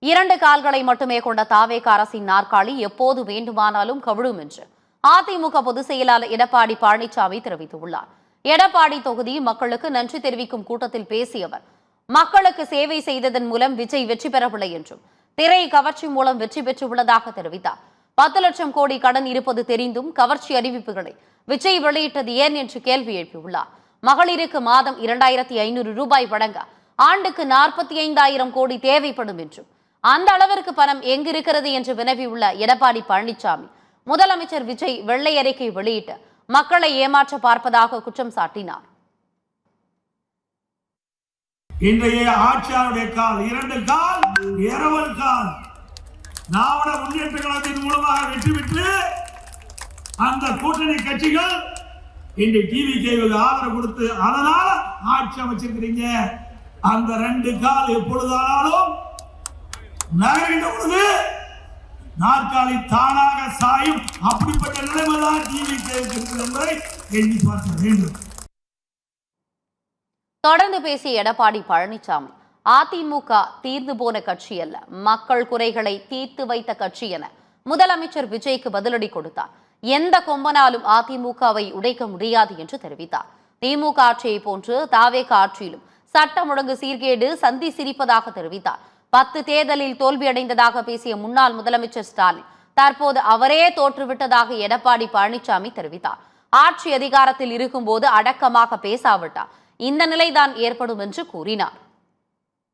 2 கால்களை மட்டுமே கொண்ட தாவேக அரசின் நாற்காலி எப்போது வேண்டுமானாலும் கவிழும் என்று அதிமுக பொதுச் செயலாளர் எடப்பாடி பழனிசாமி தெரிவித்துள்ளார். எடப்பாடி தொகுதி மக்களுக்கு நன்றி தெரிவிக்கும் கூட்டத்தில் பேசிய அவர், மக்களுக்கு சேவை செய்ததன் மூலம் விஜய் வெற்றி பெறவில்லை என்றும் திரை கவர்ச்சி மூலம் வெற்றி பெற்றுள்ளதாக தெரிவித்தார். 10 லட்சம் கோடி கடன் இருப்பது தெரிந்தும் கவர்ச்சி அறிவிப்புகளை விஜய் வெளியிட்டது ஏன் என்று கேள்வி எழுப்பியுள்ளார். மகளிருக்கு மாதம் 2500 ரூபாய் வழங்க ஆண்டுக்கு 45,000 கோடி தேவைப்படும் என்றும் அந்த அளவிற்கு பணம் எங்கிருக்கிறது என்று வினவியுள்ள எடப்பாடி பழனிசாமி, முதலமைச்சர் விஜய் வெள்ளை அறிக்கை வெளியிட்டு மக்களை ஏமாற்ற பார்ப்பதாக குற்றம் சாட்டினார். இன்றைய ஆட்சியாளருடைய கால் 2 கால் இரவல் கால் திராவிட முன்னேற்ற கழகத்தின் மூலமாக வெற்றி பெற்று அந்த கூட்டணி கட்சிகள் இன்று டிவிகேவுக்கு ஆதரவு கொடுத்து அதனால ஆட்சி அமைச்சிருக்கிறீங்க. அந்த 2 கால் எப்பொழுதானாலும் நகர்கின்ற பொழுது நாற்காலி தானாக சாயும். அப்படிப்பட்ட நிலைமைதான் டிவிகேவுக்கு இருக்கிறது என்பதை எண்ணி பார்க்க வேண்டும். தொடர்ந்து பேசிய எடப்பாடி பழனிசாமி, அதிமுக தீர்ந்து போன கட்சி அல்ல, மக்கள் குறைகளை தீர்த்து வைத்த கட்சி என முதலமைச்சர் விஜய்க்கு பதிலடி கொடுத்தார். எந்த கொம்பனாலும் அதிமுகவை உடைக்க முடியாது என்று தெரிவித்தார். திமுக ஆட்சியை போன்று தாவேக ஆட்சியிலும் சட்டம் ஒழுங்கு சீர்கேடு சந்தி சிரிப்பதாக தெரிவித்தார். 10 தேர்தலில் தோல்வியடைந்ததாக பேசிய முன்னாள் முதலமைச்சர் ஸ்டாலின் தற்போது அவரே தோற்றுவிட்டதாக எடப்பாடி பழனிசாமி தெரிவித்தார். ஆட்சி அதிகாரத்தில் இருக்கும்போது அடக்கமாக பேசாவிட்டார் இந்த நிலைதான் ஏற்படும் என்று கூறினார்.